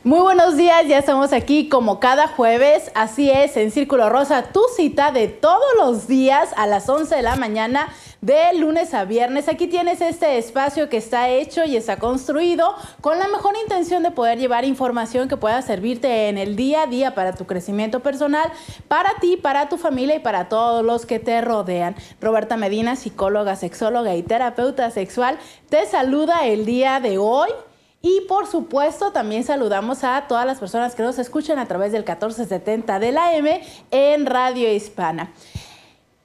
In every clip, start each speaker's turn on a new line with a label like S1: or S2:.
S1: Muy buenos días, ya estamos aquí como cada jueves, así es, en Círculo Rosa, tu cita de todos los días a las 11 de la mañana, de lunes a viernes. Aquí tienes este espacio que está hecho y está construido con la mejor intención de poder llevar información que pueda servirte en el día a día para tu crecimiento personal, para ti, para tu familia y para todos los que te rodean. Roberta Medina, psicóloga, sexóloga y terapeuta sexual, te saluda el día de hoy. Y por supuesto también saludamos a todas las personas que nos escuchan a través del 1470 de la M en Radio Hispana.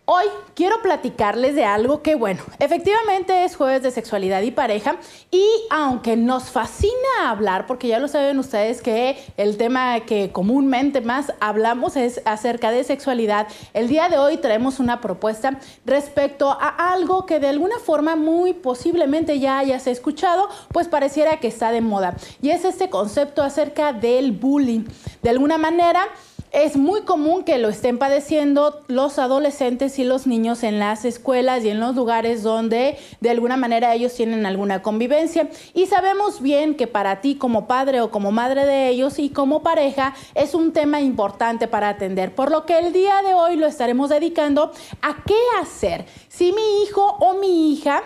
S1: Hoy quiero platicarles de algo que, bueno, efectivamente es jueves de sexualidad y pareja, y aunque nos fascina hablar, porque ya lo saben ustedes que el tema que comúnmente más hablamos es acerca de sexualidad, el día de hoy traemos una propuesta respecto a algo que de alguna forma muy posiblemente ya hayas escuchado, pues pareciera que está de moda, y es este concepto acerca del bullying. De alguna manera, es muy común que lo estén padeciendo los adolescentes y los niños en las escuelas y en los lugares donde de alguna manera ellos tienen alguna convivencia. Y sabemos bien que para ti como padre o como madre de ellos y como pareja es un tema importante para atender. Por lo que el día de hoy lo estaremos dedicando a qué hacer si mi hijo o mi hija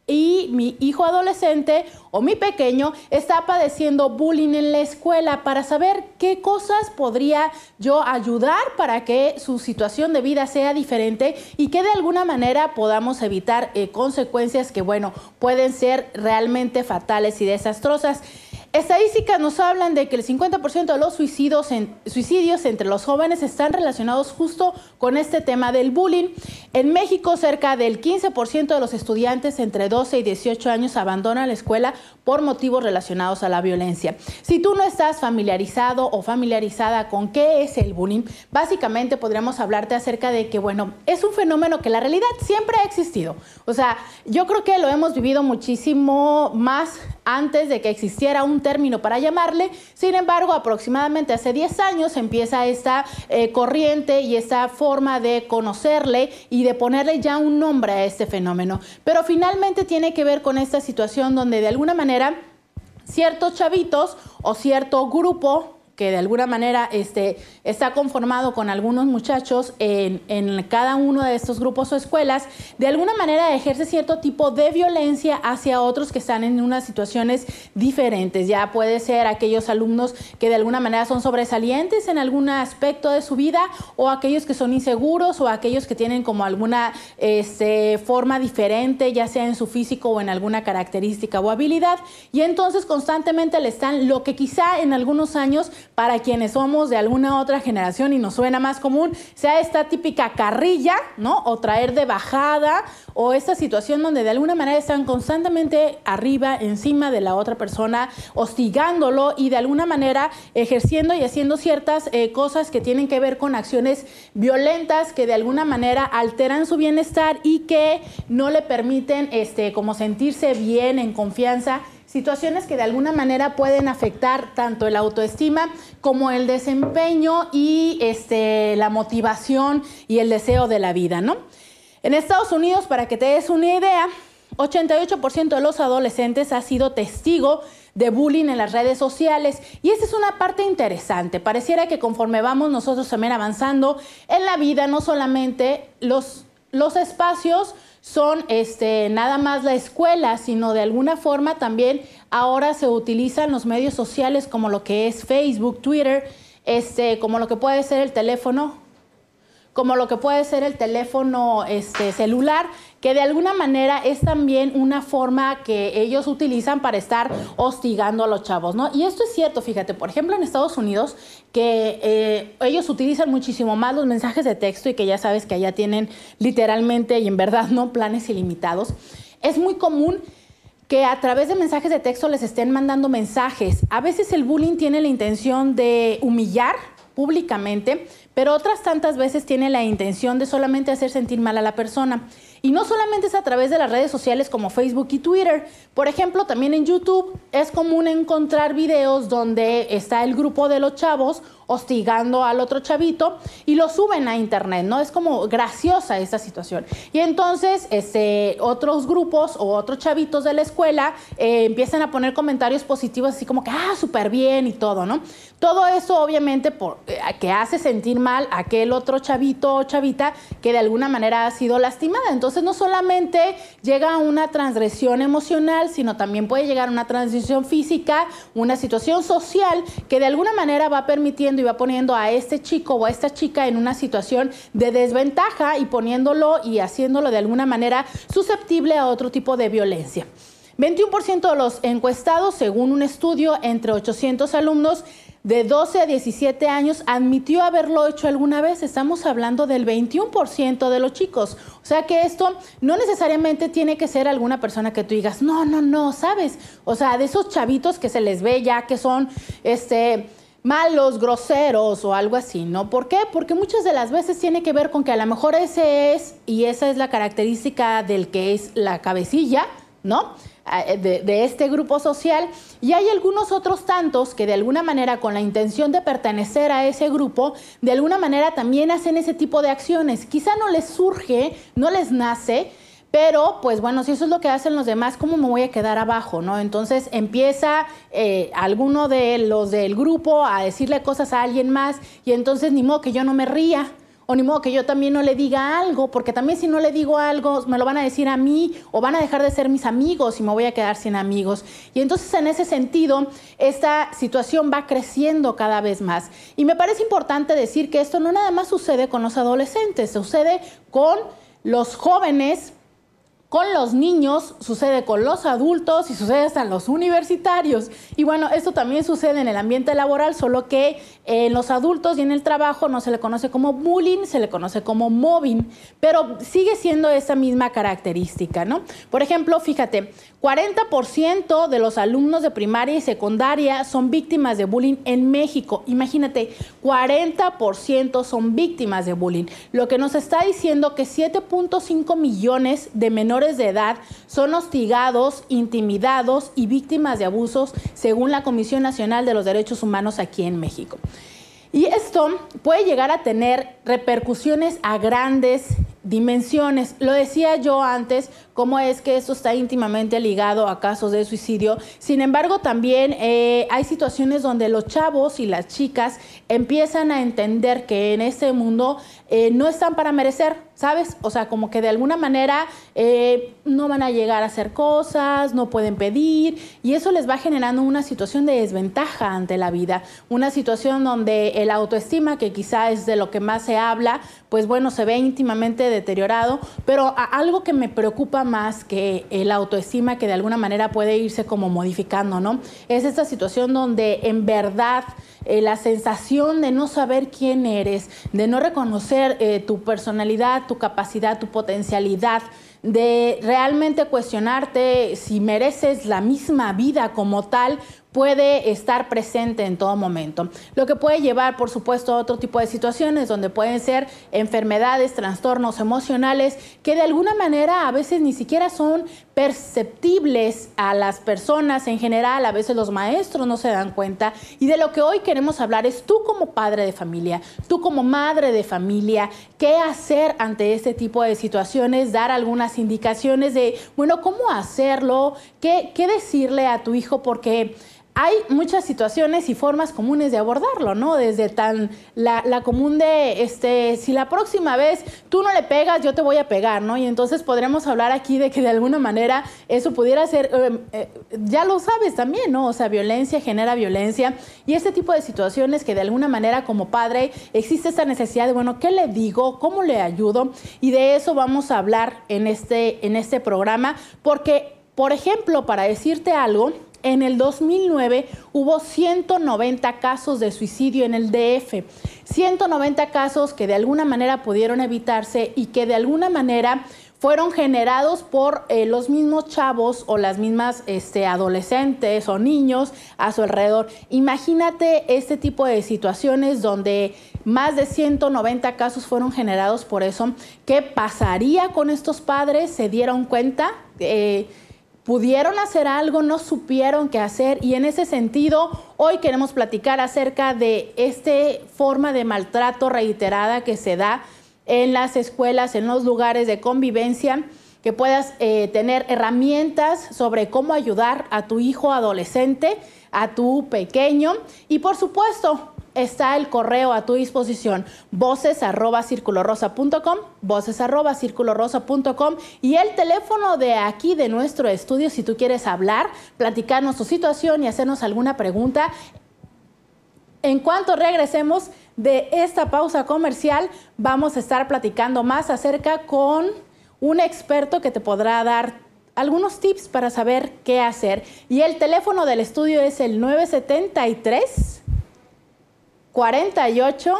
S1: y mi hijo adolescente o mi pequeño está padeciendo bullying en la escuela, para saber qué cosas podría yo ayudar para que su situación de vida sea diferente y que de alguna manera podamos evitar consecuencias que, bueno, pueden ser realmente fatales y desastrosas. Estadísticas nos hablan de que el 50% de los suicidios entre los jóvenes están relacionados justo con este tema del bullying. En México, cerca del 15% de los estudiantes entre 12 y 18 años abandonan la escuela por motivos relacionados a la violencia. Si tú no estás familiarizado o familiarizada con qué es el bullying, básicamente podríamos hablarte acerca de que, bueno, es un fenómeno que la realidad siempre ha existido. O sea, yo creo que lo hemos vivido muchísimo más antes de que existiera un término para llamarle. Sin embargo, aproximadamente hace 10 años empieza esta corriente y esta forma de conocerle y de ponerle ya un nombre a este fenómeno. Pero finalmente tiene que ver con esta situación donde de alguna manera ciertos chavitos o cierto grupo que de alguna manera está conformado con algunos muchachos en cada uno de estos grupos o escuelas, de alguna manera ejerce cierto tipo de violencia hacia otros que están en unas situaciones diferentes. Ya puede ser aquellos alumnos que de alguna manera son sobresalientes en algún aspecto de su vida, o aquellos que son inseguros, o aquellos que tienen como alguna forma diferente, ya sea en su físico o en alguna característica o habilidad, y entonces constantemente le están lo que quizá en algunos años, para quienes somos de alguna otra generación y nos suena más común, sea esta típica carrilla, ¿no? O traer de bajada, o esta situación donde de alguna manera están constantemente arriba, encima de la otra persona, hostigándolo y de alguna manera ejerciendo y haciendo ciertas cosas que tienen que ver con acciones violentas que de alguna manera alteran su bienestar y que no le permiten como sentirse bien, en confianza. Situaciones que de alguna manera pueden afectar tanto el autoestima como el desempeño y la motivación y el deseo de la vida, ¿no? En Estados Unidos, para que te des una idea, 88% de los adolescentes ha sido testigo de bullying en las redes sociales, y esta es una parte interesante. Pareciera que conforme vamos nosotros también avanzando en la vida, no solamente los espacios son nada más la escuela, sino de alguna forma también ahora se utilizan los medios sociales como lo que es Facebook, Twitter, como lo que puede ser el teléfono, celular, que de alguna manera es también una forma que ellos utilizan para estar hostigando a los chavos, ¿no? Y esto es cierto, fíjate, por ejemplo, en Estados Unidos, que ellos utilizan muchísimo más los mensajes de texto, y que ya sabes que allá tienen literalmente y en verdad no planes ilimitados. Es muy común que a través de mensajes de texto les estén mandando mensajes. A veces el bullying tiene la intención de humillar públicamente, pero otras tantas veces tiene la intención de solamente hacer sentir mal a la persona. Y no solamente es a través de las redes sociales como Facebook y Twitter. Por ejemplo, también en YouTube es común encontrar videos donde está el grupo de los chavos hostigando al otro chavito y lo suben a internet, ¿no? Es como graciosa esta situación. Y entonces otros grupos o otros chavitos de la escuela empiezan a poner comentarios positivos así como que, súper bien y todo, ¿no? Todo eso obviamente que hace sentir mal a aquel otro chavito o chavita que de alguna manera ha sido lastimada. Entonces no solamente llega a una transgresión emocional, sino también puede llegar a una transgresión física, una situación social que de alguna manera va permitiendo y va poniendo a este chico o a esta chica en una situación de desventaja y poniéndolo y haciéndolo de alguna manera susceptible a otro tipo de violencia. 21% de los encuestados, según un estudio entre 800 alumnos de 12 a 17 años, admitió haberlo hecho alguna vez. Estamos hablando del 21% de los chicos. O sea que esto no necesariamente tiene que ser alguna persona que tú digas, no, ¿sabes? O sea, de esos chavitos que se les ve ya que son malos, groseros o algo así, ¿no? ¿Por qué? Porque muchas de las veces tiene que ver con que a lo mejor esa es la característica del que es la cabecilla, ¿no? De este grupo social, y hay algunos otros tantos que de alguna manera con la intención de pertenecer a ese grupo, de alguna manera también hacen ese tipo de acciones. Quizá no les surge, no les nace, pero pues bueno, si eso es lo que hacen los demás, ¿cómo me voy a quedar abajo, no? Entonces empieza alguno de los del grupo a decirle cosas a alguien más y entonces ni modo que yo no me ría. O ni modo que yo también no le diga algo, porque también si no le digo algo, me lo van a decir a mí o van a dejar de ser mis amigos y me voy a quedar sin amigos. Y entonces en ese sentido, esta situación va creciendo cada vez más. Y me parece importante decir que esto no nada más sucede con los adolescentes, sucede con los jóvenes, con los niños, sucede con los adultos y sucede hasta en los universitarios. Y bueno, esto también sucede en el ambiente laboral, solo que en los adultos y en el trabajo no se le conoce como bullying, se le conoce como mobbing, pero sigue siendo esa misma característica, ¿no? Por ejemplo, fíjate, 40% de los alumnos de primaria y secundaria son víctimas de bullying en México. Imagínate, 40% son víctimas de bullying, lo que nos está diciendo que 7.5 millones de menores de edad son hostigados, intimidados y víctimas de abusos, según la Comisión Nacional de los Derechos Humanos aquí en México. Y esto puede llegar a tener repercusiones a grandes dimensiones. Lo decía yo antes, cómo es que esto está íntimamente ligado a casos de suicidio. Sin embargo, también hay situaciones donde los chavos y las chicas empiezan a entender que en este mundo no están para merecer, ¿sabes? O sea, como que de alguna manera no van a llegar a hacer cosas, no pueden pedir, y eso les va generando una situación de desventaja ante la vida, una situación donde el autoestima, que quizá es de lo que más se habla, pues bueno, se ve íntimamente deteriorado, pero algo que me preocupa más que el autoestima, que de alguna manera puede irse como modificando, ¿no? Es esta situación donde en verdad la sensación de no saber quién eres, de no reconocer tu personalidad, tu capacidad, tu potencialidad, de realmente cuestionarte si mereces la misma vida como tal, puede estar presente en todo momento. Lo que puede llevar, por supuesto, a otro tipo de situaciones donde pueden ser enfermedades, trastornos emocionales que de alguna manera a veces ni siquiera son perceptibles a las personas en general. A veces los maestros no se dan cuenta, y de lo que hoy queremos hablar es tú como padre de familia, tú como madre de familia, qué hacer ante este tipo de situaciones, dar algunas indicaciones de, bueno, cómo hacerlo, qué decirle a tu hijo, porque hay muchas situaciones y formas comunes de abordarlo, ¿no? Desde la común de, si la próxima vez tú no le pegas, yo te voy a pegar, ¿no? Y entonces podremos hablar aquí de que de alguna manera eso pudiera ser, ya lo sabes también, ¿no? O sea, violencia genera violencia, y este tipo de situaciones que de alguna manera como padre existe esta necesidad de, bueno, ¿qué le digo? ¿Cómo le ayudo? Y de eso vamos a hablar en este programa, porque, por ejemplo, para decirte algo, en el 2009 hubo 190 casos de suicidio en el DF, 190 casos que de alguna manera pudieron evitarse y que de alguna manera fueron generados por los mismos chavos o las mismas adolescentes o niños a su alrededor. Imagínate este tipo de situaciones donde más de 190 casos fueron generados por eso. ¿Qué pasaría con estos padres? ¿Se dieron cuenta? pudieron hacer algo, no supieron qué hacer, y en ese sentido hoy queremos platicar acerca de esta forma de maltrato reiterada que se da en las escuelas, en los lugares de convivencia, que puedas tener herramientas sobre cómo ayudar a tu hijo adolescente, a tu pequeño, y por supuesto está el correo a tu disposición, voces@circulorosa.com, voces@circulorosa.com, y el teléfono de aquí de nuestro estudio si tú quieres hablar, platicarnos tu situación y hacernos alguna pregunta. En cuanto regresemos de esta pausa comercial, vamos a estar platicando más acerca con un experto que te podrá dar algunos tips para saber qué hacer. Y el teléfono del estudio es el 973 48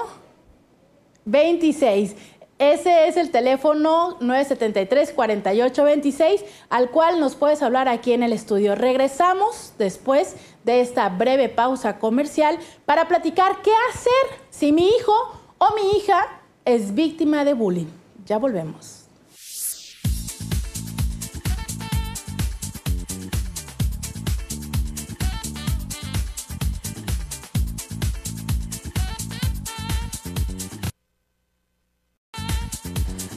S1: 26. Ese es el teléfono 973 48 26 al cual nos puedes hablar aquí en el estudio. Regresamos después de esta breve pausa comercial para platicar qué hacer si mi hijo o mi hija es víctima de bullying. Ya volvemos.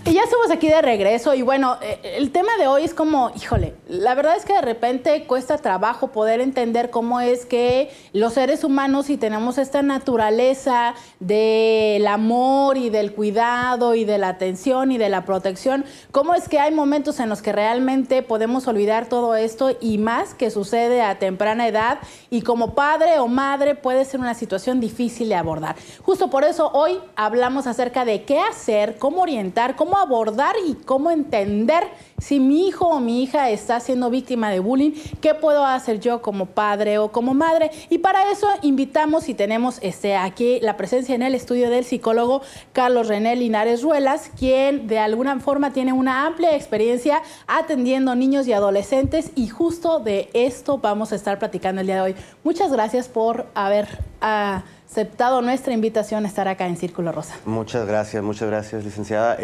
S1: Y ya estamos aquí de regreso y bueno, el tema de hoy es como, híjole, la verdad es que de repente cuesta trabajo poder entender cómo es que los seres humanos, si tenemos esta naturaleza del amor y del cuidado y de la atención y de la protección, cómo es que hay momentos en los que realmente podemos olvidar todo esto y más que sucede a temprana edad y como padre o madre puede ser una situación difícil de abordar. Justo por eso hoy hablamos acerca de qué hacer, cómo orientar, cómo abordar y cómo entender si mi hijo o mi hija está siendo víctima de bullying, qué puedo hacer yo como padre o como madre. Y para eso invitamos y tenemos aquí la presencia en el estudio del psicólogo Carlos René Linares Ruelas, quien de alguna forma tiene una amplia experiencia atendiendo niños y adolescentes y justo de esto vamos a estar platicando el día de hoy. Muchas gracias por haber aceptado nuestra invitación a estar acá en Círculo Rosa.
S2: Muchas gracias, licenciada.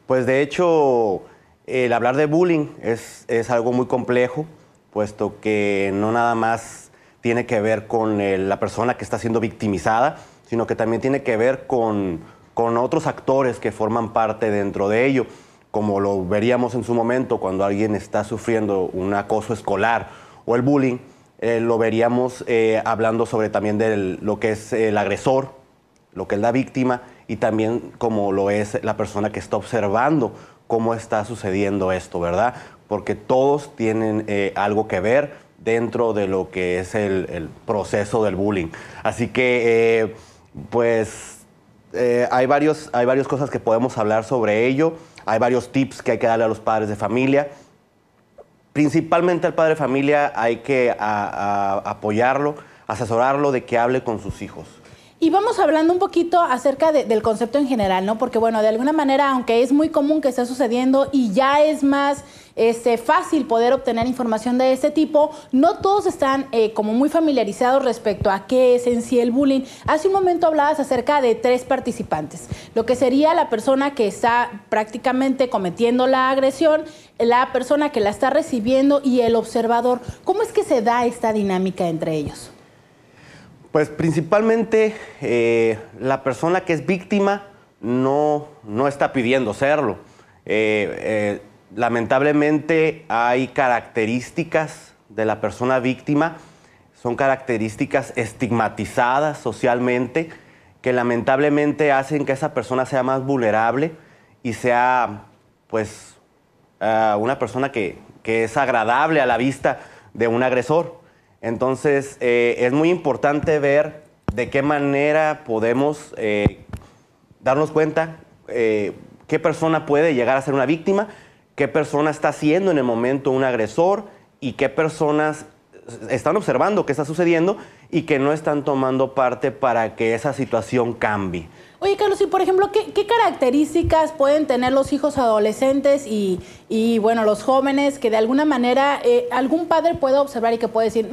S2: Pues de hecho, el hablar de bullying es algo muy complejo, puesto que no nada más tiene que ver con la persona que está siendo victimizada, sino que también tiene que ver con otros actores que forman parte dentro de ello, como lo veríamos en su momento cuando alguien está sufriendo un acoso escolar o el bullying. Lo veríamos hablando sobre también de lo que es el agresor, lo que es la víctima y también como lo es la persona que está observando cómo está sucediendo esto, ¿verdad? Porque todos tienen algo que ver dentro de lo que es el proceso del bullying. Así que, hay varias cosas que podemos hablar sobre ello, hay varios tips que hay que darle a los padres de familia. Principalmente al padre de familia hay que apoyarlo, asesorarlo de que hable con sus hijos.
S1: Y vamos hablando un poquito acerca del concepto en general, ¿no? Porque, bueno, de alguna manera, aunque es muy común que esté sucediendo y ya es más fácil poder obtener información de este tipo, no todos están como muy familiarizados respecto a qué es en sí el bullying. Hace un momento hablabas acerca de 3 participantes, lo que sería la persona que está prácticamente cometiendo la agresión, la persona que la está recibiendo y el observador. ¿Cómo es que se da esta dinámica entre ellos?
S2: Pues principalmente la persona que es víctima no está pidiendo serlo. Lamentablemente hay características de la persona víctima, son características estigmatizadas socialmente que lamentablemente hacen que esa persona sea más vulnerable y sea pues una persona que es agradable a la vista de un agresor. Entonces, es muy importante ver de qué manera podemos darnos cuenta qué persona puede llegar a ser una víctima, qué persona está siendo en el momento un agresor y qué personas están observando qué está sucediendo y que no están tomando parte para que esa situación cambie.
S1: Oye, Carlos, y por ejemplo, ¿qué características pueden tener los hijos adolescentes y bueno, los jóvenes que de alguna manera algún padre puede observar y que puede decir,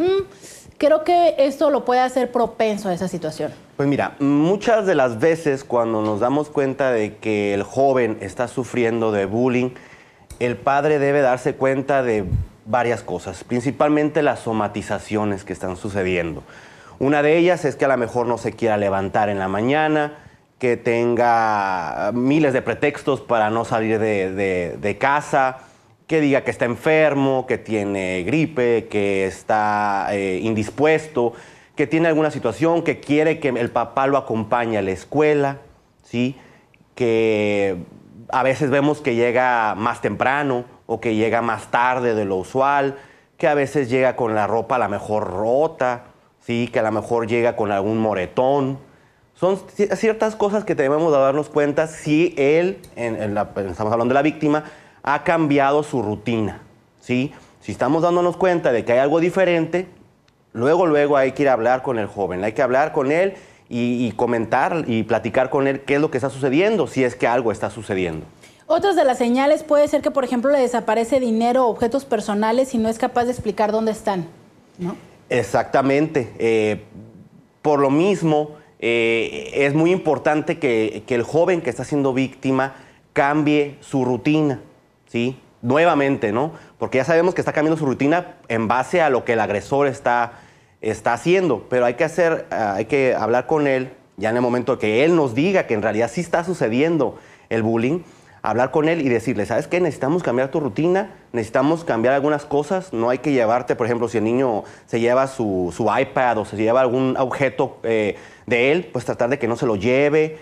S1: creo que esto lo puede hacer propenso a esa situación?
S2: Pues mira, muchas de las veces cuando nos damos cuenta de que el joven está sufriendo de bullying, el padre debe darse cuenta de varias cosas, principalmente las somatizaciones que están sucediendo. Una de ellas es que a lo mejor no se quiera levantar en la mañana, que tenga miles de pretextos para no salir de casa, que diga que está enfermo, que tiene gripe, que está indispuesto, que tiene alguna situación, que quiere que el papá lo acompañe a la escuela, ¿sí? Que a veces vemos que llega más temprano o que llega más tarde de lo usual, que a veces llega con la ropa a lo mejor rota, ¿sí? Que a lo mejor llega con algún moretón. Son ciertas cosas que debemos de darnos cuenta si él, estamos hablando de la víctima, ha cambiado su rutina, ¿sí? Si estamos dándonos cuenta de que hay algo diferente, luego hay que ir a hablar con el joven, hay que hablar con él y comentar y platicar con él qué es lo que está sucediendo, si es que algo está sucediendo.
S1: Otras de las señales puede ser que, por ejemplo, le desaparece dinero o objetos personales y no es capaz de explicar dónde están, ¿no?
S2: Exactamente. Por lo mismo, es muy importante que el joven que está siendo víctima cambie su rutina, ¿sí? Nuevamente, ¿no? Porque ya sabemos que está cambiando su rutina en base a lo que el agresor está haciendo, pero hay que hablar con él ya en el momento que él nos diga que en realidad sí está sucediendo el bullying, hablar con él y decirle, ¿sabes qué? Necesitamos cambiar tu rutina, necesitamos cambiar algunas cosas, no hay que llevarte, por ejemplo, si el niño se lleva su iPad o se lleva algún objeto de él, pues tratar de que no se lo lleve.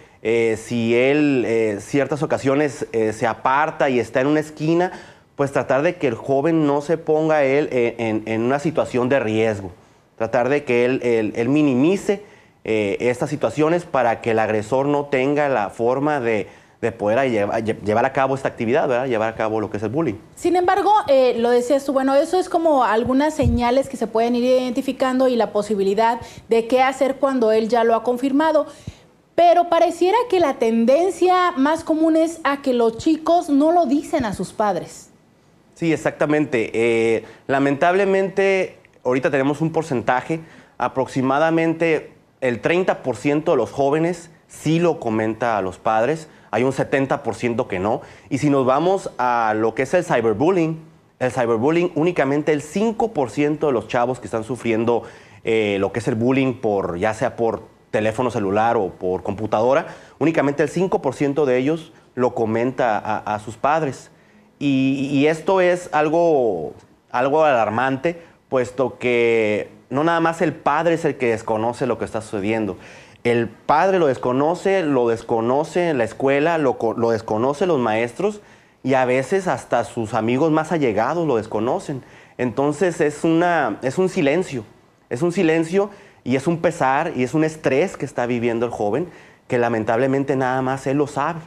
S2: Si él ciertas ocasiones se aparta y está en una esquina, pues tratar de que el joven no se ponga él en una situación de riesgo. Tratar de que él minimice estas situaciones para que el agresor no tenga la forma de poder llevar a cabo esta actividad, ¿verdad? Llevar a cabo lo que es el bullying.
S1: Sin embargo, lo decías tú, bueno, eso es como algunas señales que se pueden ir identificando y la posibilidad de qué hacer cuando él ya lo ha confirmado. Pero pareciera que la tendencia más común es a que los chicos no lo dicen a sus padres.
S2: Sí, exactamente. Lamentablemente, ahorita tenemos un porcentaje, aproximadamente el 30% de los jóvenes sí lo comenta a los padres, hay un 70% que no. Y si nos vamos a lo que es el cyberbullying, únicamente el 5% de los chavos que están sufriendo lo que es el bullying, ya sea por teléfono celular o por computadora, únicamente el 5% de ellos lo comenta a sus padres. Y esto es algo alarmante, puesto que no nada más el padre es el que desconoce lo que está sucediendo. El padre lo desconoce en la escuela, lo desconocen los maestros y a veces hasta sus amigos más allegados lo desconocen. Entonces es un silencio y es un pesar y es un estrés que está viviendo el joven que lamentablemente nada más él lo sabe.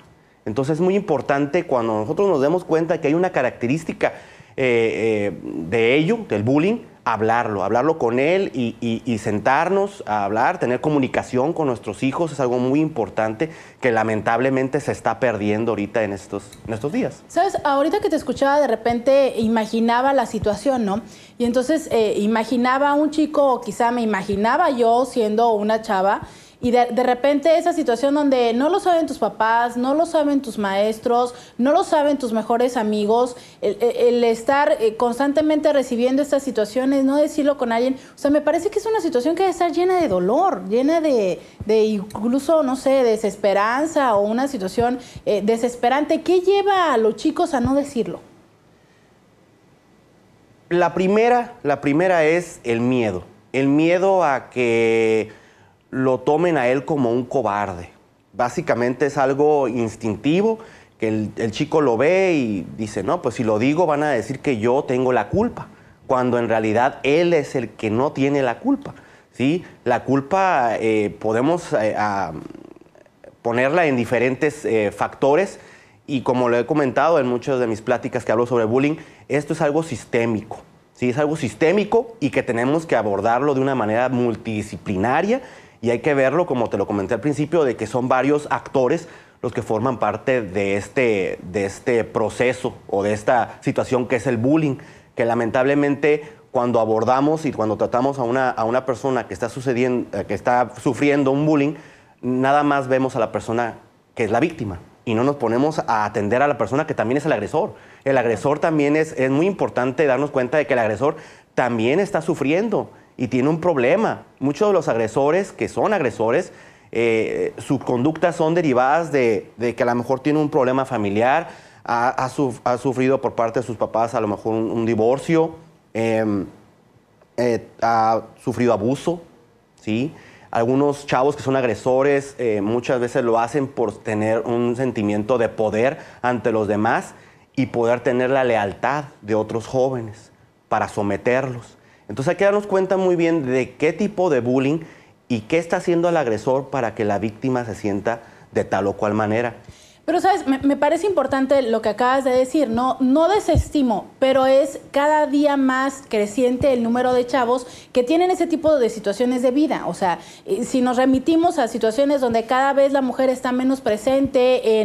S2: Entonces es muy importante cuando nosotros nos demos cuenta que hay una característica de ello, del bullying, hablarlo con él y sentarnos a hablar, tener comunicación con nuestros hijos es algo muy importante que lamentablemente se está perdiendo ahorita en estos días.
S1: Sabes, ahorita que te escuchaba de repente imaginaba la situación, ¿no? Y entonces imaginaba a un chico, o quizá me imaginaba yo siendo una chava, y de repente esa situación donde no lo saben tus papás, no lo saben tus maestros, no lo saben tus mejores amigos, el estar constantemente recibiendo estas situaciones, no decirlo con alguien, o sea, me parece que es una situación que debe estar llena de dolor, llena de incluso, no sé, desesperanza o una situación desesperante. ¿Qué lleva a los chicos a no decirlo?
S2: La primera es el miedo a que lo tomen a él como un cobarde. Básicamente es algo instintivo, que el chico lo ve y dice, no, pues si lo digo van a decir que yo tengo la culpa, cuando en realidad él es el que no tiene la culpa, ¿sí? La culpa podemos ponerla en diferentes factores y como lo he comentado en muchas de mis pláticas que hablo sobre bullying, esto es algo sistémico. Sí, es algo sistémico y que tenemos que abordarlo de una manera multidisciplinaria. Y hay que verlo, como te lo comenté al principio, de que son varios actores los que forman parte de este proceso o de esta situación que es el bullying, que lamentablemente cuando abordamos y cuando tratamos a una persona que está sufriendo un bullying, nada más vemos a la persona que es la víctima y no nos ponemos a atender a la persona que también es el agresor. El agresor también es muy importante darnos cuenta de que el agresor también está sufriendo y tiene un problema. Muchos de los agresores que son agresores, sus conductas son derivadas de que a lo mejor tiene un problema familiar, ha sufrido por parte de sus papás a lo mejor un divorcio, ha sufrido abuso, ¿sí? Algunos chavos que son agresores muchas veces lo hacen por tener un sentimiento de poder ante los demás y poder tener la lealtad de otros jóvenes para someterlos. Entonces hay que darnos cuenta muy bien de qué tipo de bullying y qué está haciendo el agresor para que la víctima se sienta de tal o cual manera.
S1: Pero, ¿sabes? Me parece importante lo que acabas de decir, no desestimo, pero es cada día más creciente el número de chavos que tienen ese tipo de situaciones de vida. O sea, si nos remitimos a situaciones donde cada vez la mujer está menos presente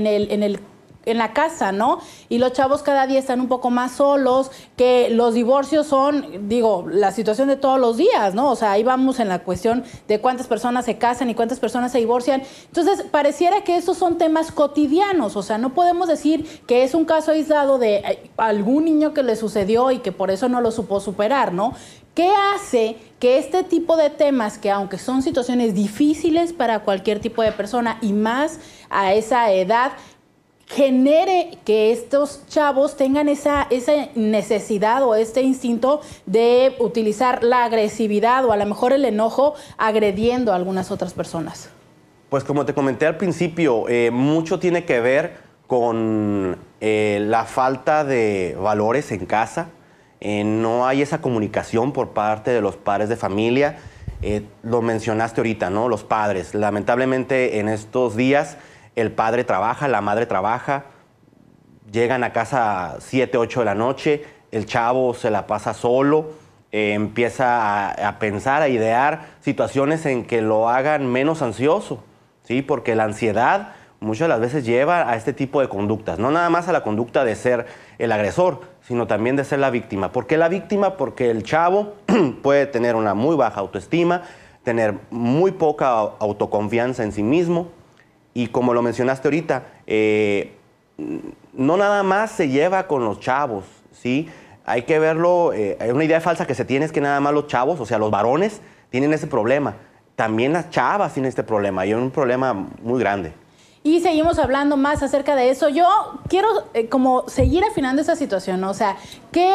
S1: en la casa, ¿no? Y los chavos cada día están un poco más solos, que los divorcios son, digo, la situación de todos los días, ¿no? O sea, ahí vamos en la cuestión de cuántas personas se casan y cuántas personas se divorcian. Entonces, pareciera que estos son temas cotidianos, o sea, no podemos decir que es un caso aislado de algún niño que le sucedió y que por eso no lo supo superar, ¿no? ¿Qué hace que este tipo de temas, que aunque son situaciones difíciles para cualquier tipo de persona y más a esa edad, genere que estos chavos tengan esa necesidad o este instinto de utilizar la agresividad o a lo mejor el enojo agrediendo a algunas otras personas?
S2: Pues como te comenté al principio, mucho tiene que ver con la falta de valores en casa. No hay esa comunicación por parte de los padres de familia. Lo mencionaste ahorita, ¿no? Los padres. Lamentablemente en estos días el padre trabaja, la madre trabaja, llegan a casa a 7, 8 de la noche, el chavo se la pasa solo, empieza a pensar, a idear situaciones en que lo hagan menos ansioso, ¿sí? Porque la ansiedad muchas de las veces lleva a este tipo de conductas, no nada más a la conducta de ser el agresor, sino también de ser la víctima. ¿Por qué la víctima? Porque el chavo puede tener una muy baja autoestima, tener muy poca autoconfianza en sí mismo. Y como lo mencionaste ahorita, no nada más se lleva con los chavos, ¿sí? Hay que verlo, hay una idea falsa que se tiene es que nada más los chavos, o sea, los varones, tienen ese problema. También las chavas tienen este problema y es un problema muy grande.
S1: Y seguimos hablando más acerca de eso. Yo quiero como seguir afinando esa situación, ¿no? O sea, ¿qué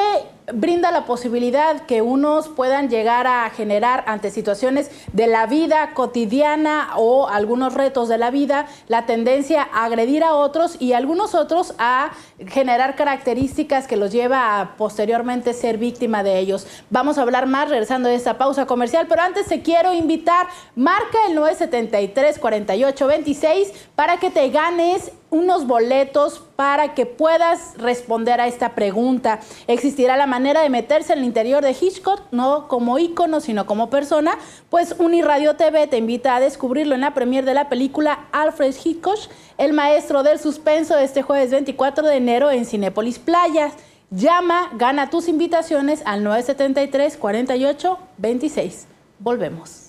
S1: brinda la posibilidad que unos puedan llegar a generar ante situaciones de la vida cotidiana o algunos retos de la vida, la tendencia a agredir a otros y algunos otros a generar características que los lleva a posteriormente ser víctima de ellos? Vamos a hablar más regresando de esta pausa comercial, pero antes te quiero invitar, marca el 973-4826 para que te ganes unos boletos para que puedas responder a esta pregunta. ¿Existirá la manera de meterse en el interior de Hitchcock, no como ícono, sino como persona? Pues Uniradio TV te invita a descubrirlo en la premier de la película Alfred Hitchcock, el maestro del suspenso, este jueves 24 de enero en Cinépolis Playas. Llama, gana tus invitaciones al 973-4826. Volvemos.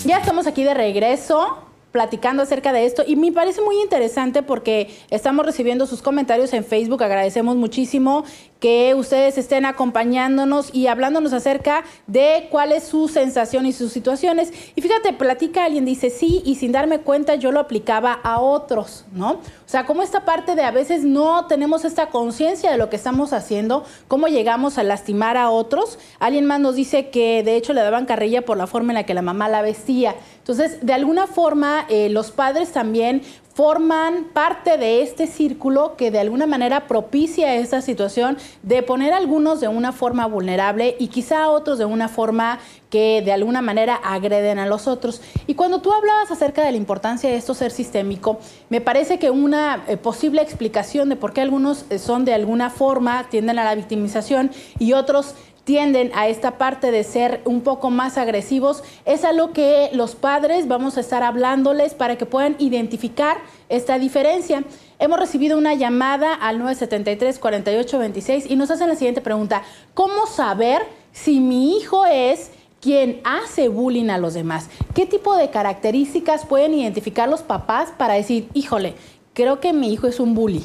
S1: Ya estamos aquí de regreso platicando acerca de esto y me parece muy interesante porque estamos recibiendo sus comentarios en Facebook. Agradecemos muchísimo que ustedes estén acompañándonos y hablándonos acerca de cuál es su sensación y sus situaciones. Y fíjate, platica alguien, dice, sí, y sin darme cuenta yo lo aplicaba a otros, ¿no? O sea, como esta parte de a veces no tenemos esta conciencia de lo que estamos haciendo, cómo llegamos a lastimar a otros. Alguien más nos dice que de hecho le daban carrilla por la forma en la que la mamá la vestía. Entonces, de alguna forma, los padres también forman parte de este círculo que de alguna manera propicia esta situación de poner a algunos de una forma vulnerable y quizá a otros de una forma que de alguna manera agreden a los otros. Y cuando tú hablabas acerca de la importancia de esto ser sistémico, me parece que una posible explicación de por qué algunos son de alguna forma, tienden a la victimización y otros tienden a esta parte de ser un poco más agresivos, es algo que los padres vamos a estar hablándoles para que puedan identificar esta diferencia. Hemos recibido una llamada al 973-4826 y nos hacen la siguiente pregunta: ¿cómo saber si mi hijo es quien hace bullying a los demás? ¿Qué tipo de características pueden identificar los papás para decir, híjole, creo que mi hijo es un bully?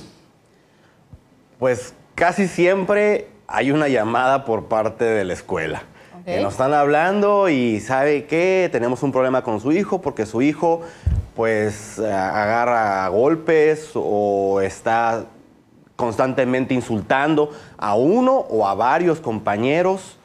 S2: Pues casi siempre hay una llamada por parte de la escuela. Okay. Nos están hablando y ¿sabe qué? Tenemos un problema con su hijo porque su hijo pues agarra golpes o está constantemente insultando a uno o a varios compañeros.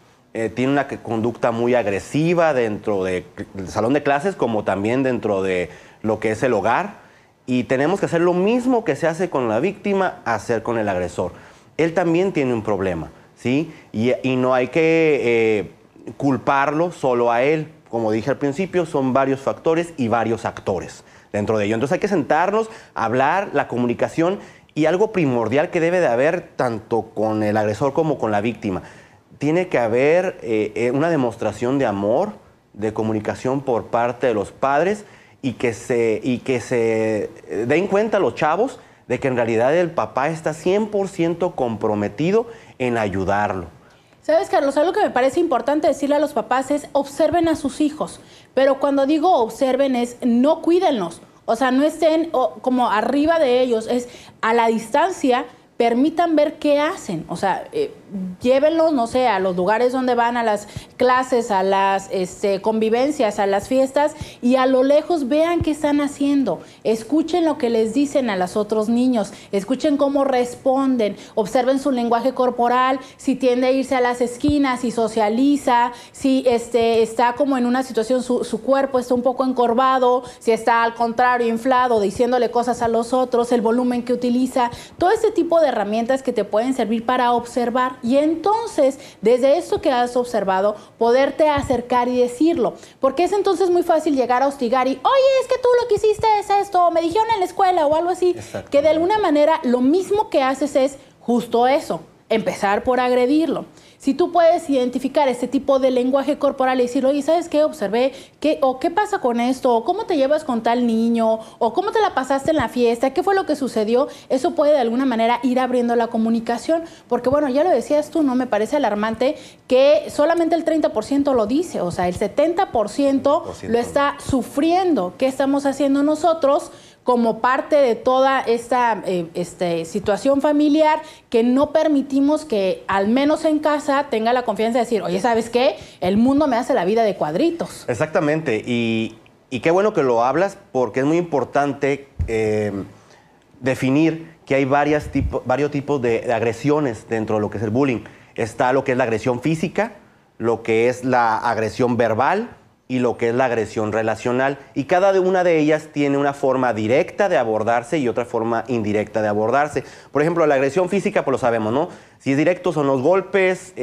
S2: Tiene una conducta muy agresiva dentro del salón de clases como también dentro de lo que es el hogar. Y tenemos que hacer lo mismo que se hace con la víctima, hacer con el agresor. Él también tiene un problema, ¿sí? Y no hay que culparlo solo a él. Como dije al principio, son varios factores y varios actores dentro de ello. Entonces hay que sentarnos, hablar, la comunicación y algo primordial que debe de haber tanto con el agresor como con la víctima. Tiene que haber una demostración de amor, de comunicación por parte de los padres y que se den cuenta los chavos de que en realidad el papá está 100% comprometido en ayudarlo.
S1: ¿Sabes, Carlos? Algo que me parece importante decirle a los papás es observen a sus hijos. Pero cuando digo observen es no cuídenlos. O sea, no estén como arriba de ellos, es a la distancia. Permitan ver qué hacen, o sea, llévenlos, no sé, a los lugares donde van, a las clases, a las convivencias, a las fiestas, y a lo lejos vean qué están haciendo. Escuchen lo que les dicen a los otros niños, escuchen cómo responden, observen su lenguaje corporal, si tiende a irse a las esquinas, si socializa, si está como en una situación, su cuerpo está un poco encorvado, si está al contrario inflado, diciéndole cosas a los otros, el volumen que utiliza, todo este tipo de herramientas que te pueden servir para observar y entonces desde esto que has observado poderte acercar y decirlo, porque es entonces muy fácil llegar a hostigar y oye, es que tú lo que hiciste es esto, me dijeron en la escuela o algo así, que de alguna manera lo mismo que haces es justo eso, empezar por agredirlo. Si tú puedes identificar este tipo de lenguaje corporal y decir, oye, ¿sabes qué? Observé, ¿qué pasa con esto? ¿O cómo te llevas con tal niño? ¿O cómo te la pasaste en la fiesta? ¿Qué fue lo que sucedió? Eso puede de alguna manera ir abriendo la comunicación. Porque bueno, ya lo decías tú, ¿no? Me parece alarmante que solamente el 30% lo dice. O sea, el 70% lo está sufriendo. ¿Qué estamos haciendo nosotros como parte de toda esta situación familiar que no permitimos que, al menos en casa, tenga la confianza de decir, oye, ¿sabes qué? El mundo me hace la vida de cuadritos.
S2: Exactamente, y qué bueno que lo hablas porque es muy importante definir que hay varios tipos de agresiones dentro de lo que es el bullying. Está lo que es la agresión física, lo que es la agresión verbal, y lo que es la agresión relacional. Y cada una de ellas tiene una forma directa de abordarse y otra forma indirecta de abordarse. Por ejemplo, la agresión física, pues lo sabemos, ¿no? Si es directo son los golpes,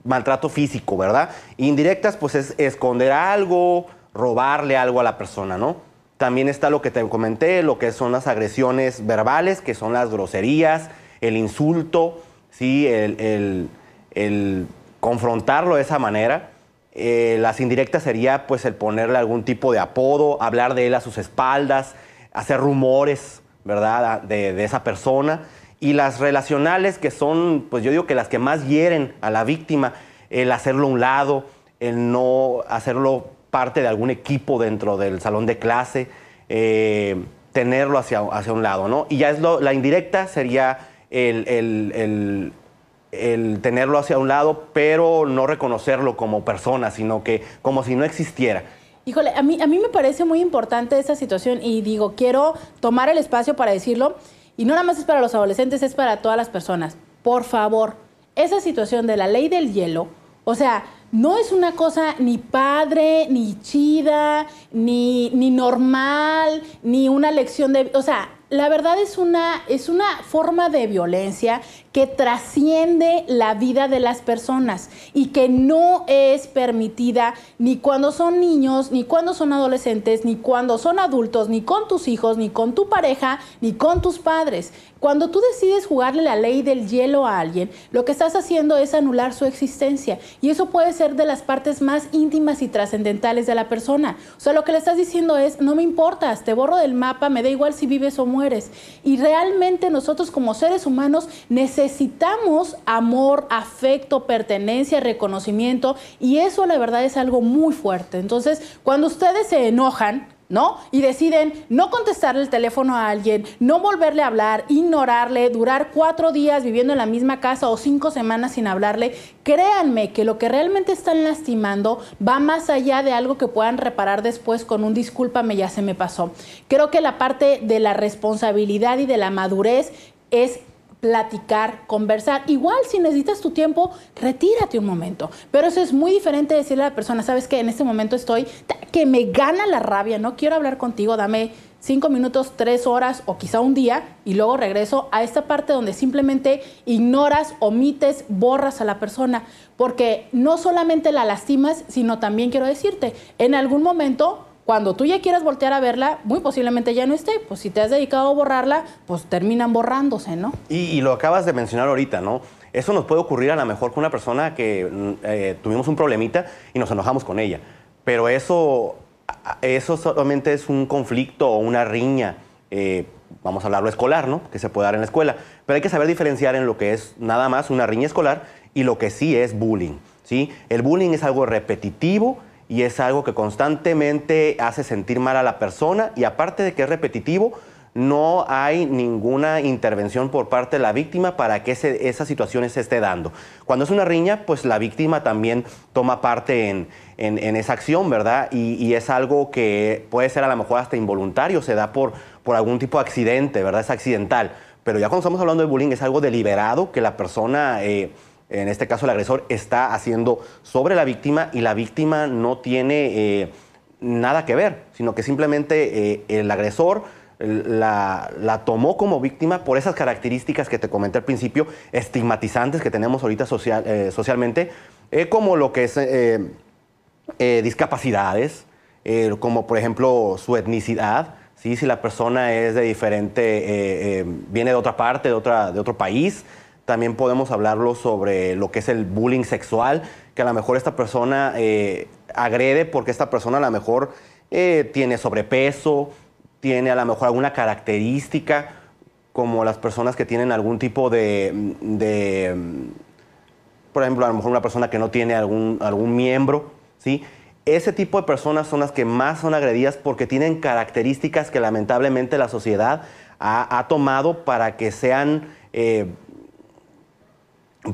S2: maltrato físico, ¿verdad? Indirectas, pues es esconder algo, robarle algo a la persona, ¿no? También está lo que te comenté, lo que son las agresiones verbales, que son las groserías, el insulto, ¿sí? El confrontarlo de esa manera. Las indirectas sería pues el ponerle algún tipo de apodo, hablar de él a sus espaldas, hacer rumores, ¿verdad?, de esa persona. Y las relacionales, que son, pues yo digo que las que más hieren a la víctima, el hacerlo a un lado, el no hacerlo parte de algún equipo dentro del salón de clase, tenerlo hacia un lado, ¿no? Y ya la indirecta sería el tenerlo hacia un lado, pero no reconocerlo como persona, sino que como si no existiera.
S1: Híjole, a mí me parece muy importante esta situación y digo, quiero tomar el espacio para decirlo, y no nada más es para los adolescentes, es para todas las personas. Por favor, esa situación de la ley del hielo, o sea, no es una cosa ni padre, ni chida, ni normal, ni una lección de... O sea, la verdad es una forma de violencia que trasciende la vida de las personas y que no es permitida ni cuando son niños, ni cuando son adolescentes, ni cuando son adultos, ni con tus hijos, ni con tu pareja, ni con tus padres. Cuando tú decides jugarle la ley del hielo a alguien, lo que estás haciendo es anular su existencia. Y eso puede ser de las partes más íntimas y trascendentales de la persona. O sea, lo que le estás diciendo es, no me importas, te borro del mapa, me da igual si vives o mueres. Y realmente nosotros como seres humanos necesitamos amor, afecto, pertenencia, reconocimiento. Y eso la verdad es algo muy fuerte. Entonces, cuando ustedes se enojan, ¿no? Y deciden no contestarle el teléfono a alguien, no volverle a hablar, ignorarle, durar 4 días viviendo en la misma casa o 5 semanas sin hablarle, créanme que lo que realmente están lastimando va más allá de algo que puedan reparar después con un discúlpame, ya se me pasó. Creo que la parte de la responsabilidad y de la madurez es platicar, conversar. Igual si necesitas tu tiempo, retírate un momento. Pero eso es muy diferente de decirle a la persona, ¿sabes qué? En este momento estoy, que me gana la rabia, no quiero hablar contigo, dame 5 minutos, 3 horas o quizá un día y luego regreso a esta parte donde simplemente ignoras, omites, borras a la persona. Porque no solamente la lastimas, sino también quiero decirte, en algún momento, cuando tú ya quieras voltear a verla, muy posiblemente ya no esté. Pues si te has dedicado a borrarla, pues terminan borrándose, ¿no?
S2: Y lo acabas de mencionar ahorita, ¿no? Eso nos puede ocurrir a lo mejor con una persona que tuvimos un problemita y nos enojamos con ella. Pero eso solamente es un conflicto o una riña, vamos a hablarlo escolar, ¿no? Que se puede dar en la escuela. Pero hay que saber diferenciar en lo que es nada más una riña escolar y lo que sí es bullying, ¿sí? El bullying es algo repetitivo y es algo que constantemente hace sentir mal a la persona y aparte de que es repetitivo, no hay ninguna intervención por parte de la víctima para que esa situación se esté dando. Cuando es una riña, pues la víctima también toma parte en esa acción, ¿verdad? Y es algo que puede ser a lo mejor hasta involuntario, se da por algún tipo de accidente, ¿verdad? Es accidental. Pero ya cuando estamos hablando de bullying es algo deliberado que la persona... en este caso el agresor está haciendo sobre la víctima y la víctima no tiene nada que ver, sino que simplemente el agresor la tomó como víctima por esas características que te comenté al principio, estigmatizantes que tenemos ahorita socialmente, como lo que es discapacidades, como por ejemplo su etnicidad, ¿sí? Si la persona es de diferente, viene de otra parte, de otro país. También podemos hablarlo sobre lo que es el bullying sexual, que a lo mejor esta persona agrede porque esta persona a lo mejor tiene sobrepeso, tiene a lo mejor alguna característica, como las personas que tienen algún tipo por ejemplo, a lo mejor una persona que no tiene algún miembro, ¿sí? Ese tipo de personas son las que más son agredidas porque tienen características que lamentablemente la sociedad ha tomado para que sean...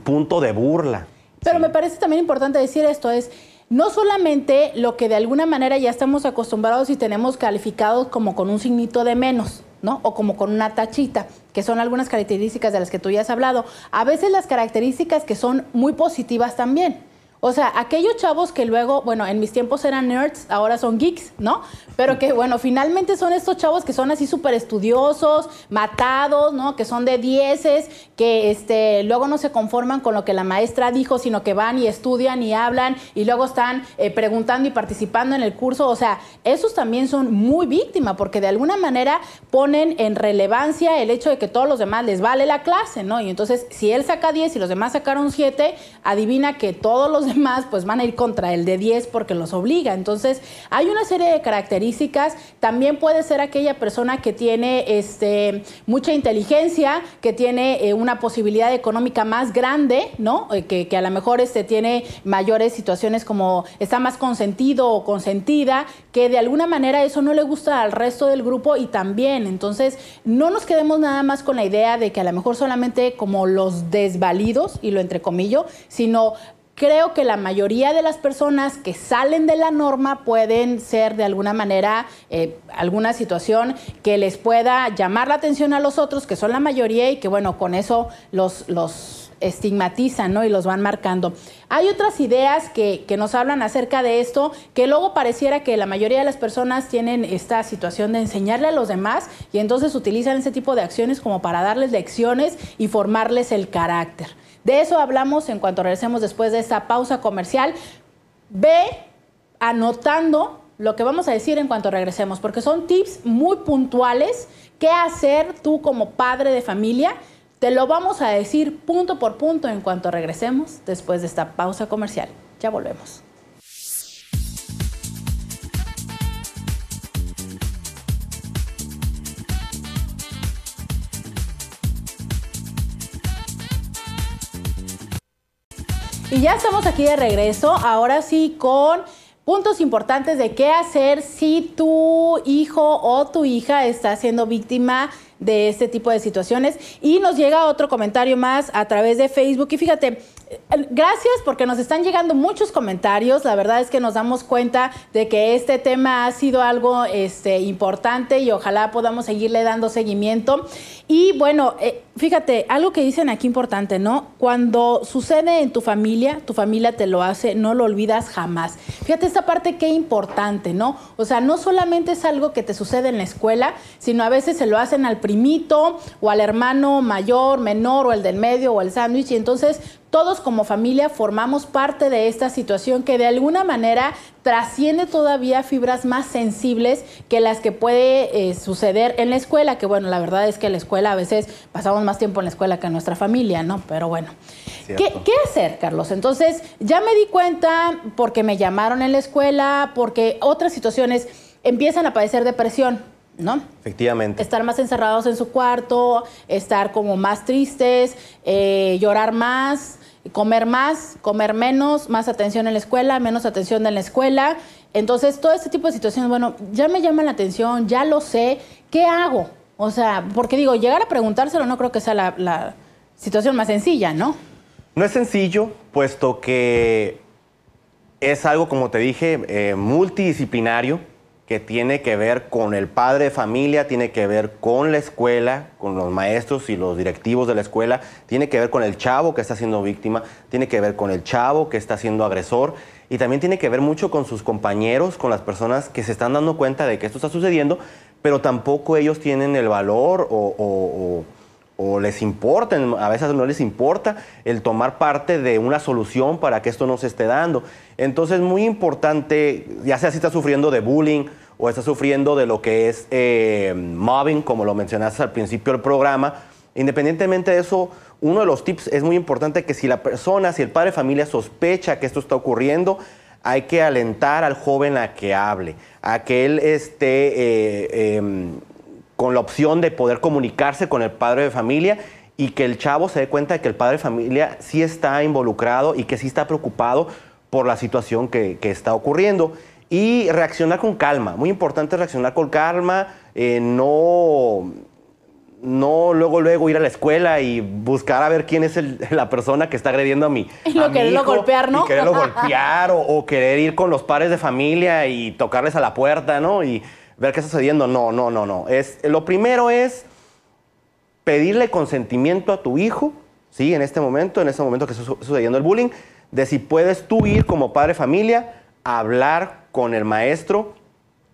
S2: punto de burla.
S1: Pero
S2: sí.
S1: Me parece también importante decir esto, es no solamente lo que de alguna manera ya estamos acostumbrados y tenemos calificados como con un signito de menos, ¿no? O como con una tachita, que son algunas características de las que tú ya has hablado. A veces las características que son muy positivas también. O sea, aquellos chavos que luego, bueno, en mis tiempos eran nerds, ahora son geeks, ¿no? Pero que, bueno, finalmente son estos chavos que son así súper estudiosos, matados, ¿no? Que son de 10, que luego no se conforman con lo que la maestra dijo, sino que van y estudian y hablan y luego están preguntando y participando en el curso. O sea, esos también son muy víctimas porque de alguna manera ponen en relevancia el hecho de que todos los demás les vale la clase, ¿no? Y entonces, si él saca 10 y los demás sacaron 7, adivina que todos los demás pues van a ir contra el de 10 porque los obliga. Entonces hay una serie de características. También puede ser aquella persona que tiene mucha inteligencia, que tiene una posibilidad económica más grande, ¿no? Que a lo mejor tiene mayores situaciones como está más consentido o consentida, que de alguna manera eso no le gusta al resto del grupo y también. Entonces no nos quedemos nada más con la idea de que a lo mejor solamente como los desvalidos, y lo entrecomillo, sino creo que la mayoría de las personas que salen de la norma pueden ser de alguna manera alguna situación que les pueda llamar la atención a los otros, que son la mayoría y que bueno, con eso los estigmatizan, ¿no? Y los van marcando. Hay otras ideas que nos hablan acerca de esto, que luego pareciera que la mayoría de las personas tienen esta situación de enseñarle a los demás y entonces utilizan ese tipo de acciones como para darles lecciones y formarles el carácter. De eso hablamos en cuanto regresemos después de esta pausa comercial. Ve anotando lo que vamos a decir en cuanto regresemos, porque son tips muy puntuales. ¿Qué hacer tú como padre de familia? Te lo vamos a decir punto por punto en cuanto regresemos después de esta pausa comercial. Ya volvemos. Y ya estamos aquí de regreso, ahora sí con puntos importantes de qué hacer si tu hijo o tu hija está siendo víctima de este tipo de situaciones. Y nos llega otro comentario más a través de Facebook. Y fíjate, gracias porque nos están llegando muchos comentarios. La verdad es que nos damos cuenta de que este tema ha sido algo importante y ojalá podamos seguirle dando seguimiento. Y bueno, fíjate, algo que dicen aquí importante, ¿no? Cuando sucede en tu familia te lo hace, no lo olvidas jamás. Fíjate esta parte qué importante, ¿no? O sea, no solamente es algo que te sucede en la escuela, sino a veces se lo hacen al primito o al hermano mayor, menor o el del medio o el sándwich y entonces todos como familia formamos parte de esta situación que de alguna manera trasciende todavía fibras más sensibles que las que puede suceder en la escuela, que bueno, la verdad es que en la escuela a veces pasamos más tiempo en la escuela que en nuestra familia, ¿no? Pero bueno, ¿qué hacer, Carlos? Entonces, ya me di cuenta porque me llamaron en la escuela, porque otras situaciones empiezan a padecer depresión, ¿no?
S2: Efectivamente.
S1: Estar más encerrados en su cuarto, estar como más tristes, llorar más, comer menos, más atención en la escuela, menos atención en la escuela. Entonces, todo este tipo de situaciones, bueno, ya me llaman la atención, ya lo sé, ¿qué hago? O sea, porque digo, llegar a preguntárselo no creo que sea la situación más sencilla, ¿no?
S2: No es sencillo, puesto que es algo, como te dije, multidisciplinario, que tiene que ver con el padre de familia, tiene que ver con la escuela, con los maestros y los directivos de la escuela, tiene que ver con el chavo que está siendo víctima, tiene que ver con el chavo que está siendo agresor y también tiene que ver mucho con sus compañeros, con las personas que se están dando cuenta de que esto está sucediendo, pero tampoco ellos tienen el valor o les importa, a veces no les importa el tomar parte de una solución para que esto no se esté dando. Entonces es muy importante, ya sea si está sufriendo de bullying o está sufriendo de lo que es mobbing, como lo mencionaste al principio del programa, independientemente de eso, uno de los tips es muy importante que si el padre de familia sospecha que esto está ocurriendo, hay que alentar al joven a que hable, a que él esté con la opción de poder comunicarse con el padre de familia y que el chavo se dé cuenta de que el padre de familia sí está involucrado y que sí está preocupado por la situación que está ocurriendo. Y reaccionar con calma, muy importante reaccionar con calma, no luego ir a la escuela y buscar a ver quién es la persona que está agrediendo a mi
S1: quererlo golpear, ¿no?
S2: Y quererlo golpear o querer ir con los padres de familia y tocarles a la puerta, ¿no? Y ver qué está sucediendo. No. Lo primero es pedirle consentimiento a tu hijo, ¿sí? En este momento que está sucediendo el bullying, de si puedes tú ir como padre de familia a hablar con el maestro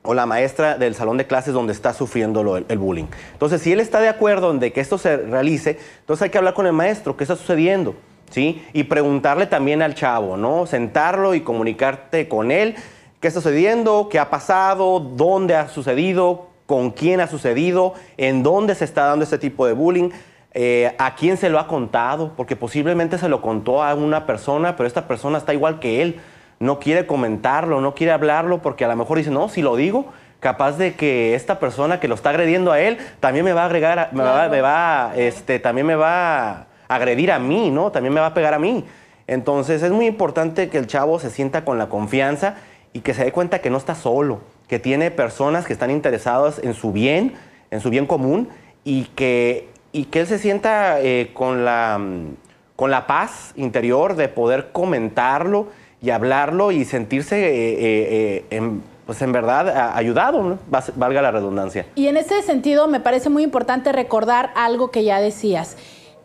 S2: o la maestra del salón de clases donde está sufriendo el bullying. Entonces, si él está de acuerdo en de que esto se realice, entonces hay que hablar con el maestro, ¿qué está sucediendo? ¿Sí? Y preguntarle también al chavo, ¿no? Sentarlo y comunicarte con él. ¿Qué está sucediendo? ¿Qué ha pasado? ¿Dónde ha sucedido? ¿Con quién ha sucedido? ¿En dónde se está dando este tipo de bullying? ¿A quién se lo ha contado? Porque posiblemente se lo contó a una persona, pero esta persona está igual que él. No quiere comentarlo, no quiere hablarlo, porque a lo mejor dice, no, si lo digo, capaz de que esta persona que lo está agrediendo a él también me va a agregar, también me va a agredir a mí, ¿no? También me va a pegar a mí. Entonces es muy importante que el chavo se sienta con la confianza y que se dé cuenta que no está solo, que tiene personas que están interesadas en su bien común y que él se sienta con la paz interior de poder comentarlo y hablarlo y sentirse en verdad ayudado, ¿no? Valga la redundancia.
S1: Y en ese sentido me parece muy importante recordar algo que ya decías.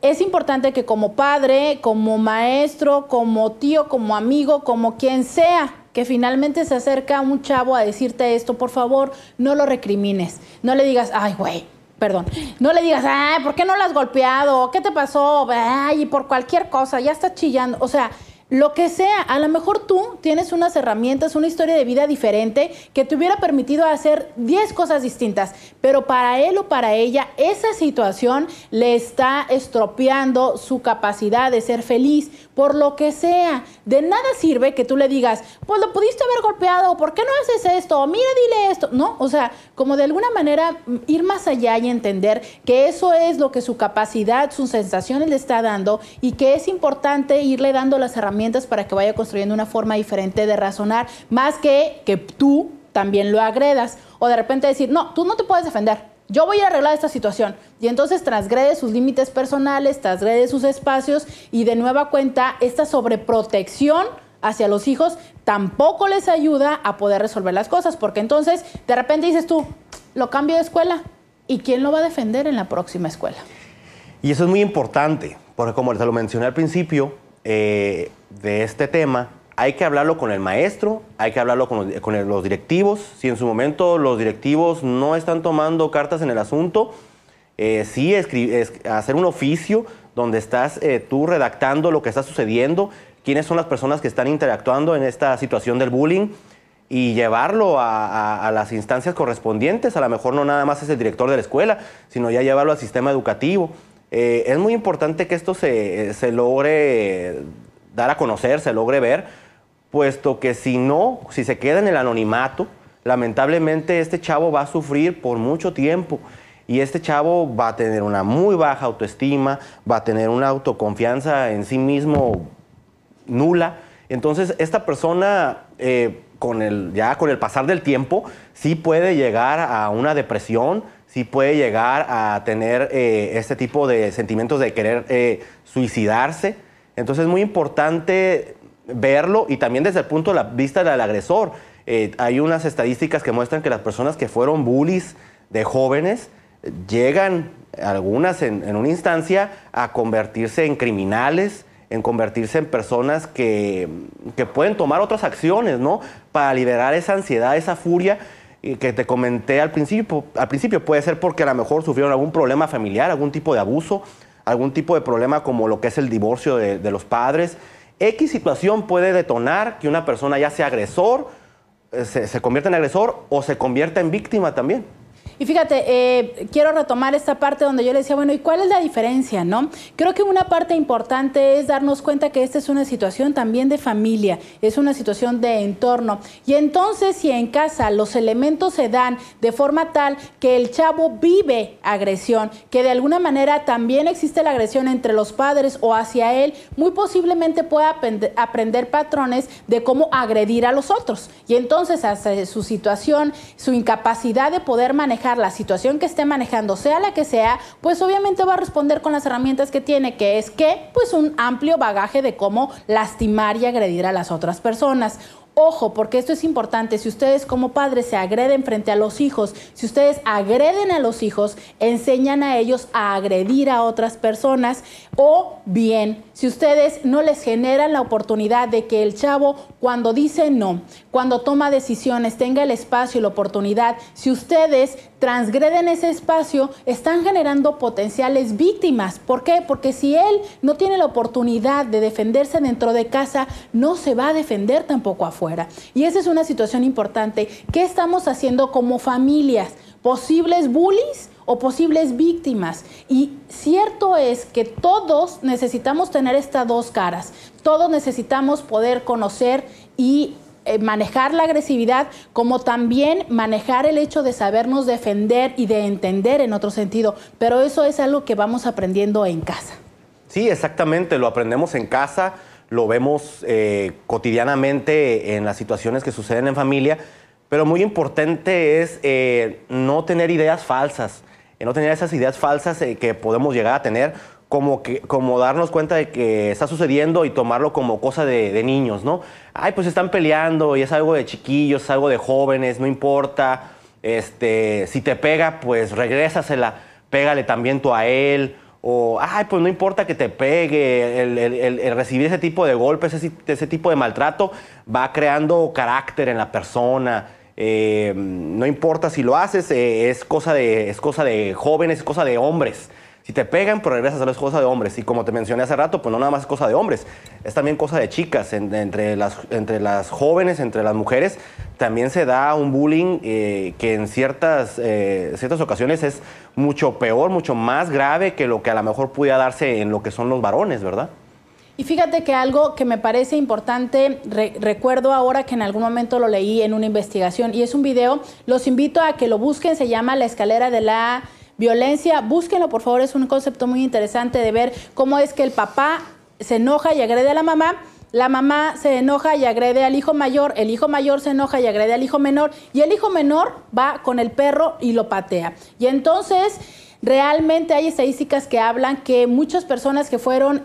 S1: es importante que como padre, como maestro, como tío, como amigo, como quien sea, que finalmente se acerca un chavo a decirte esto, por favor, no lo recrimines. No le digas, ay, güey, perdón. No le digas, ay, ¿por qué no lo has golpeado? ¿Qué te pasó? Ay, por cualquier cosa, ya está chillando. O sea, lo que sea, a lo mejor tú tienes unas herramientas, una historia de vida diferente que te hubiera permitido hacer 10 cosas distintas, pero para él o para ella esa situación le está estropeando su capacidad de ser feliz, por lo que sea. De nada sirve que tú le digas, pues lo pudiste haber golpeado, ¿por qué no haces esto? Mira, dile esto. No, o sea, como de alguna manera ir más allá y entender que eso es lo que su capacidad, sus sensaciones le está dando y que es importante irle dando las herramientas para que vaya construyendo una forma diferente de razonar, más que tú también lo agredas o de repente decir, no, tú no te puedes defender, yo voy a arreglar esta situación y entonces transgrede sus límites personales, transgrede sus espacios y de nueva cuenta esta sobreprotección hacia los hijos tampoco les ayuda a poder resolver las cosas, porque entonces de repente dices tú, lo cambio de escuela y ¿quién lo va a defender en la próxima escuela?
S2: Y eso es muy importante, porque como te lo mencioné al principio, de este tema, hay que hablarlo con el maestro, hay que hablarlo con los directivos. Si en su momento los directivos no están tomando cartas en el asunto, sí hacer un oficio donde estás tú redactando lo que está sucediendo, quiénes son las personas que están interactuando en esta situación del bullying y llevarlo a las instancias correspondientes. A lo mejor no nada más es el director de la escuela, sino ya llevarlo al sistema educativo. Es muy importante que esto se logre dar a conocer, se logre ver, puesto que si se queda en el anonimato, lamentablemente este chavo va a sufrir por mucho tiempo y este chavo va a tener una muy baja autoestima, va a tener una autoconfianza en sí mismo nula. Entonces esta persona con el pasar del tiempo sí puede llegar a una depresión, sí puede llegar a tener este tipo de sentimientos de querer suicidarse. Entonces es muy importante verlo y también desde el punto de vista del agresor. Hay unas estadísticas que muestran que las personas que fueron bullies de jóvenes llegan, algunas en una instancia, a convertirse en criminales, en convertirse en personas que pueden tomar otras acciones, ¿no? Para liberar esa ansiedad, esa furia que te comenté al principio. Al principio puede ser porque a lo mejor sufrieron algún problema familiar, algún tipo de abuso, algún tipo de problema como lo que es el divorcio de los padres. X situación puede detonar que una persona ya sea agresor, se convierta en agresor o se convierta en víctima también.
S1: Y fíjate, quiero retomar esta parte donde yo le decía, bueno, ¿y cuál es la diferencia, no? Creo que una parte importante es darnos cuenta que esta es una situación también de familia, es una situación de entorno. Y entonces, si en casa los elementos se dan de forma tal que el chavo vive agresión, que de alguna manera también existe la agresión entre los padres o hacia él, muy posiblemente pueda aprender patrones de cómo agredir a los otros. Y entonces, hasta su situación, su incapacidad de poder manejar la situación que esté manejando, sea la que sea, pues obviamente va a responder con las herramientas que tiene, que es pues un amplio bagaje de cómo lastimar y agredir a las otras personas. Ojo, porque esto es importante, si ustedes como padres se agreden frente a los hijos, si ustedes agreden a los hijos, enseñan a ellos a agredir a otras personas, o bien, si ustedes no les generan la oportunidad de que el chavo cuando dice no, cuando toma decisiones, tenga el espacio y la oportunidad, si ustedes transgreden ese espacio, están generando potenciales víctimas. ¿Por qué? Porque si él no tiene la oportunidad de defenderse dentro de casa, no se va a defender tampoco afuera. Y esa es una situación importante. ¿Qué estamos haciendo como familias? ¿Posibles bullies o posibles víctimas? Y cierto es que todos necesitamos tener estas dos caras. Todos necesitamos poder conocer y manejar la agresividad, como también manejar el hecho de sabernos defender y de entender en otro sentido. Pero eso es algo que vamos aprendiendo en casa.
S2: Sí, exactamente, lo aprendemos en casa, lo vemos cotidianamente en las situaciones que suceden en familia, pero muy importante es no tener ideas falsas, no tener esas ideas falsas que podemos llegar a tener, como darnos cuenta de que está sucediendo y tomarlo como cosa de niños, ¿no? Ay, pues están peleando y es algo de chiquillos, es algo de jóvenes, no importa. Si te pega, pues regrésasela, pégale también tú a él. o, ay, pues no importa que te pegue, el recibir ese tipo de golpes, ese tipo de maltrato, va creando carácter en la persona. No importa si lo haces, es cosa de jóvenes, es cosa de hombres. Si te pegan, pero regresas a las cosas de hombres. Y como te mencioné hace rato, pues no nada más es cosa de hombres, es también cosa de chicas. Entre las jóvenes, entre las mujeres, también se da un bullying que en ciertas ocasiones es mucho peor, mucho más grave que lo que a lo mejor pudiera darse en lo que son los varones, ¿verdad?
S1: Y fíjate que algo que me parece importante, recuerdo ahora que en algún momento lo leí en una investigación y es un video, los invito a que lo busquen, se llama La escalera de la violencia, búsquenlo por favor, es un concepto muy interesante de ver cómo es que el papá se enoja y agrede a la mamá se enoja y agrede al hijo mayor se enoja y agrede al hijo menor y el hijo menor va con el perro y lo patea. Y entonces realmente hay estadísticas que hablan que muchas personas que fueron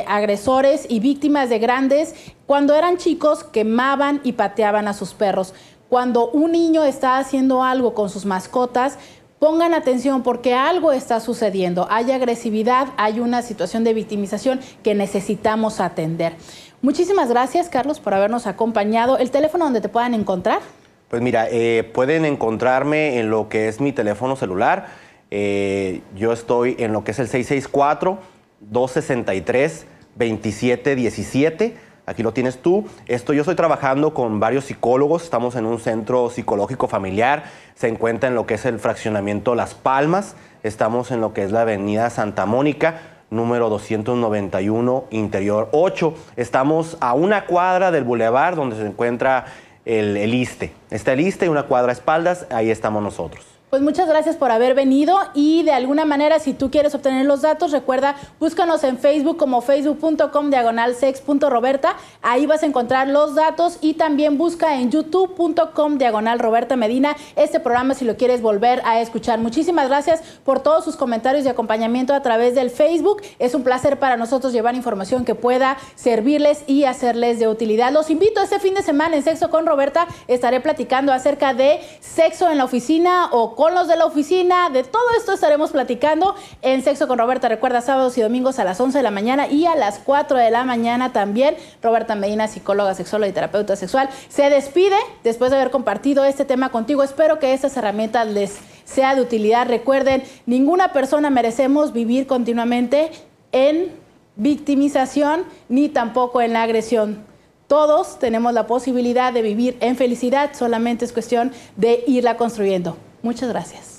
S1: agresores y víctimas de grandes, cuando eran chicos quemaban y pateaban a sus perros. Cuando un niño está haciendo algo con sus mascotas, pongan atención porque algo está sucediendo. Hay agresividad, hay una situación de victimización que necesitamos atender. Muchísimas gracias, Carlos, por habernos acompañado. ¿El teléfono donde te puedan encontrar?
S2: Pues mira, pueden encontrarme en lo que es mi teléfono celular. Yo estoy en lo que es el 664-263-2717. Aquí lo tienes tú. Yo estoy trabajando con varios psicólogos. Estamos en un centro psicológico familiar. Se encuentra en lo que es el fraccionamiento Las Palmas. Estamos en lo que es la avenida Santa Mónica, número 291, interior 8. Estamos a una cuadra del bulevar donde se encuentra el ISSSTE. Está el ISSSTE y una cuadra a espaldas. Ahí estamos nosotros.
S1: Pues muchas gracias por haber venido y de alguna manera si tú quieres obtener los datos, recuerda, búscanos en Facebook como facebook.com/sex.roberta, ahí vas a encontrar los datos y también busca en youtube.com/Roberta Medina este programa si lo quieres volver a escuchar. Muchísimas gracias por todos sus comentarios y acompañamiento a través del Facebook. Es un placer para nosotros llevar información que pueda servirles y hacerles de utilidad. Los invito este fin de semana en Sexo con Roberta, estaré platicando acerca de sexo en la oficina o con los de la oficina, de todo esto estaremos platicando en Sexo con Roberta. Recuerda, sábados y domingos a las 11 de la mañana y a las 4 de la mañana también. Roberta Medina, psicóloga, sexóloga y terapeuta sexual, se despide después de haber compartido este tema contigo. Espero que estas herramientas les sea de utilidad. Recuerden, ninguna persona merecemos vivir continuamente en victimización ni tampoco en la agresión. Todos tenemos la posibilidad de vivir en felicidad, solamente es cuestión de irla construyendo. Muchas gracias.